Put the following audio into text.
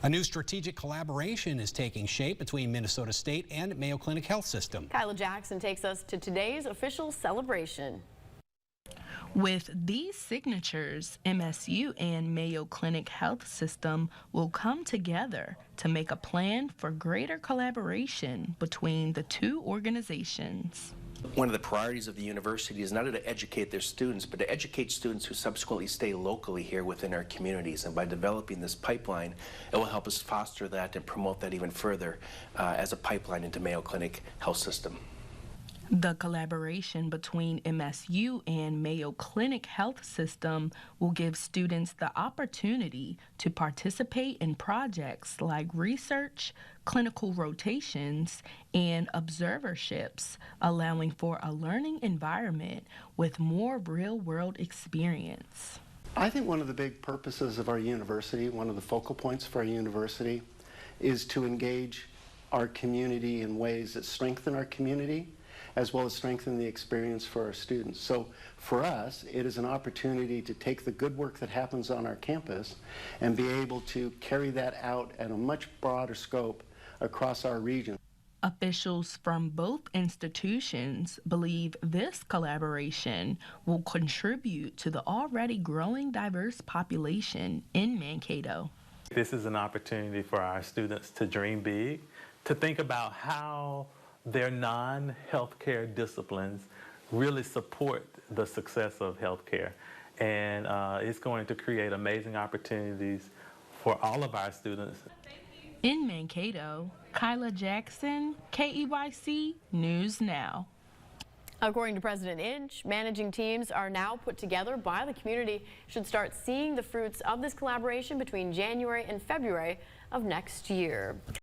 A new strategic collaboration is taking shape between Minnesota State and Mayo Clinic Health System. Kyla Jackson takes us to today's official celebration. With these signatures, MSU and Mayo Clinic Health System will come together to make a plan for greater collaboration between the two organizations. One of the priorities of the university is not only to educate their students, but to educate students who subsequently stay locally here within our communities. And by developing this pipeline, it will help us foster that and promote that even further as a pipeline into Mayo Clinic Health System. The collaboration between MSU and Mayo Clinic Health System will give students the opportunity to participate in projects like research, clinical rotations, and observerships, allowing for a learning environment with more real-world experience. I think one of the big purposes of our university, one of the focal points for our university, is to engage our community in ways that strengthen our community, as well as strengthen the experience for our students. So for us, it is an opportunity to take the good work that happens on our campus and be able to carry that out at a much broader scope across our region. Officials from both institutions believe this collaboration will contribute to the already growing diverse population in Mankato. This is an opportunity for our students to dream big, to think about how their non-healthcare disciplines really support the success of healthcare. And it's going to create amazing opportunities for all of our students. In Mankato, Kyla Jackson, KEYC News Now. According to President Inch, managing teams are now put together by the community should start seeing the fruits of this collaboration between January and February of next year.